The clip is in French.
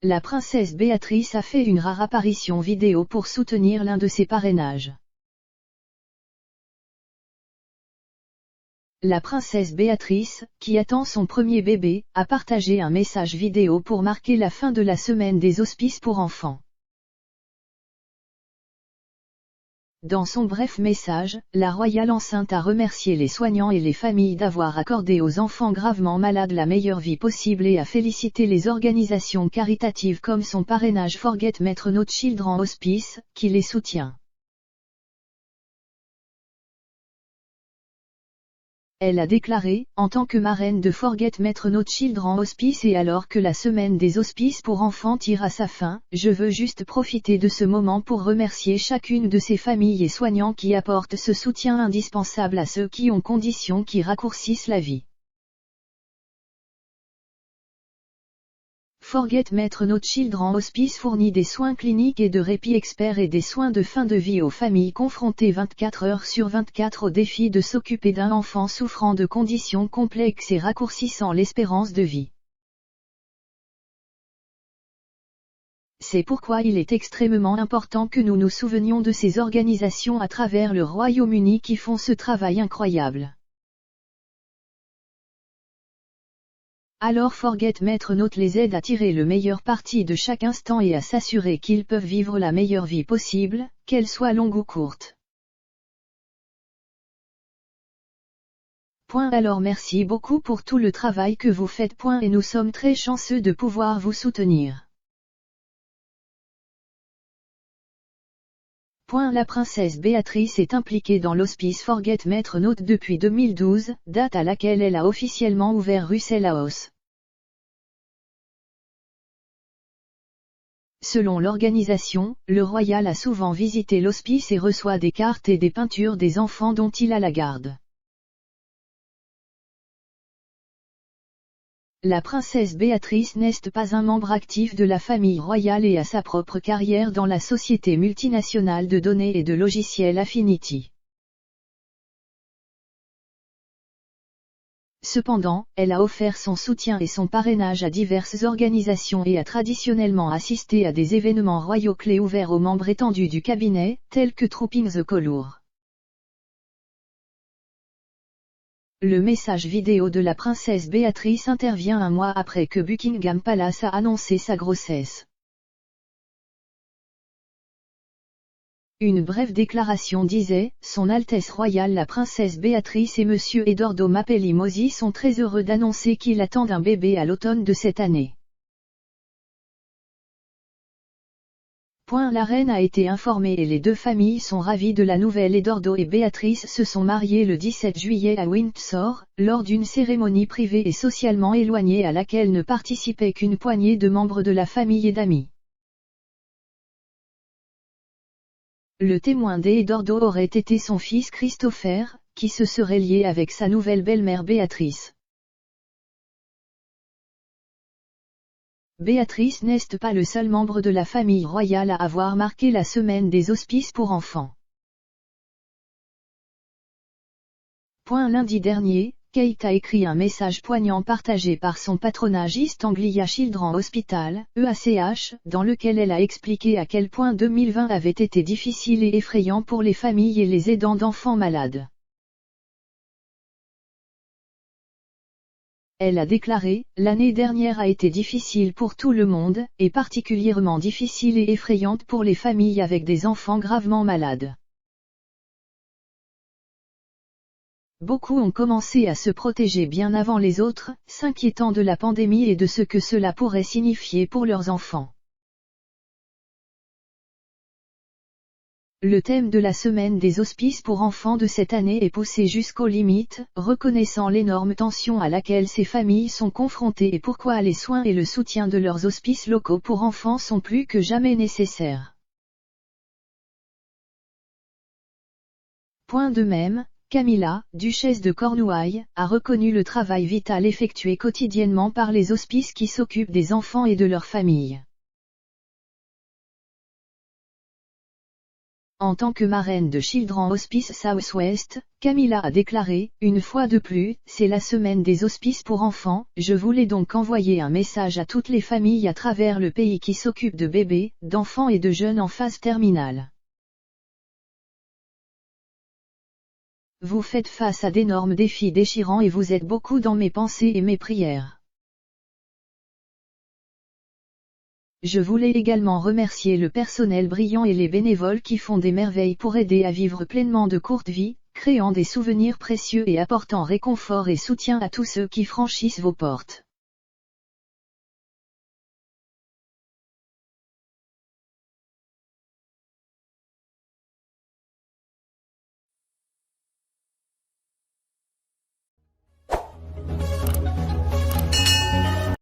La princesse Béatrice a fait une rare apparition vidéo pour soutenir l'un de ses parrainages. La princesse Béatrice, qui attend son premier bébé, a partagé un message vidéo pour marquer la fin de la semaine des hospices pour enfants. Dans son bref message, la royale enceinte a remercié les soignants et les familles d'avoir accordé aux enfants gravement malades la meilleure vie possible et a félicité les organisations caritatives comme son parrainage Forget Mettre Not Children Hospice, qui les soutient. Elle a déclaré, en tant que marraine de Forget Mettre Not Children Hospice et alors que la semaine des hospices pour enfants tire à sa fin, je veux juste profiter de ce moment pour remercier chacune de ces familles et soignants qui apportent ce soutien indispensable à ceux qui ont conditions qui raccourcissent la vie. Forget Mettre Not Children Hospice fournit des soins cliniques et de répit experts et des soins de fin de vie aux familles confrontées 24 heures sur 24 au défi de s'occuper d'un enfant souffrant de conditions complexes et raccourcissant l'espérance de vie. C'est pourquoi il est extrêmement important que nous nous souvenions de ces organisations à travers le Royaume-Uni qui font ce travail incroyable. Alors Forget Mettre Not les aide à tirer le meilleur parti de chaque instant et à s'assurer qu'ils peuvent vivre la meilleure vie possible, qu'elle soit longue ou courte. Alors merci beaucoup pour tout le travail que vous faites. Et nous sommes très chanceux de pouvoir vous soutenir. La princesse Béatrice est impliquée dans l'hospice Forget Mettre Not depuis 2012, date à laquelle elle a officiellement ouvert Russell House. Selon l'organisation, le royal a souvent visité l'hospice et reçoit des cartes et des peintures des enfants dont il a la garde. La princesse Béatrice n'est pas un membre actif de la famille royale et a sa propre carrière dans la société multinationale de données et de logiciels Affinity. Cependant, elle a offert son soutien et son parrainage à diverses organisations et a traditionnellement assisté à des événements royaux clés ouverts aux membres étendus du cabinet, tels que Trooping the Colour. Le message vidéo de la princesse Béatrice intervient un mois après que Buckingham Palace a annoncé sa grossesse. Une brève déclaration disait « Son Altesse royale la princesse Béatrice et Monsieur Edoardo Mapelli-Mozzi sont très heureux d'annoncer qu'ils attendent un bébé à l'automne de cette année. » La reine a été informée et les deux familles sont ravies de la nouvelle. Edoardo et Béatrice se sont mariés le 17 juillet à Windsor, lors d'une cérémonie privée et socialement éloignée à laquelle ne participaient qu'une poignée de membres de la famille et d'amis. Le témoin d'Edoardo aurait été son fils Christopher, qui se serait lié avec sa nouvelle belle-mère Béatrice. Béatrice n'est pas le seul membre de la famille royale à avoir marqué la semaine des hospices pour enfants. Lundi dernier, Kate a écrit un message poignant partagé par son patronage East Anglia Children's Hospital, EACH, dans lequel elle a expliqué à quel point 2020 avait été difficile et effrayant pour les familles et les aidants d'enfants malades. Elle a déclaré, « L'année dernière a été difficile pour tout le monde, et particulièrement difficile et effrayante pour les familles avec des enfants gravement malades. Beaucoup ont commencé à se protéger bien avant les autres, s'inquiétant de la pandémie et de ce que cela pourrait signifier pour leurs enfants. » Le thème de la semaine des hospices pour enfants de cette année est poussé jusqu'aux limites, reconnaissant l'énorme tension à laquelle ces familles sont confrontées et pourquoi les soins et le soutien de leurs hospices locaux pour enfants sont plus que jamais nécessaires. De même, Camilla, duchesse de Cornouailles, a reconnu le travail vital effectué quotidiennement par les hospices qui s'occupent des enfants et de leurs familles. En tant que marraine de Children's Hospice Southwest, Camilla a déclaré, une fois de plus, c'est la semaine des hospices pour enfants, je voulais donc envoyer un message à toutes les familles à travers le pays qui s'occupent de bébés, d'enfants et de jeunes en phase terminale. Vous faites face à d'énormes défis déchirants et vous êtes beaucoup dans mes pensées et mes prières. Je voulais également remercier le personnel brillant et les bénévoles qui font des merveilles pour aider à vivre pleinement de courtes vies, créant des souvenirs précieux et apportant réconfort et soutien à tous ceux qui franchissent vos portes.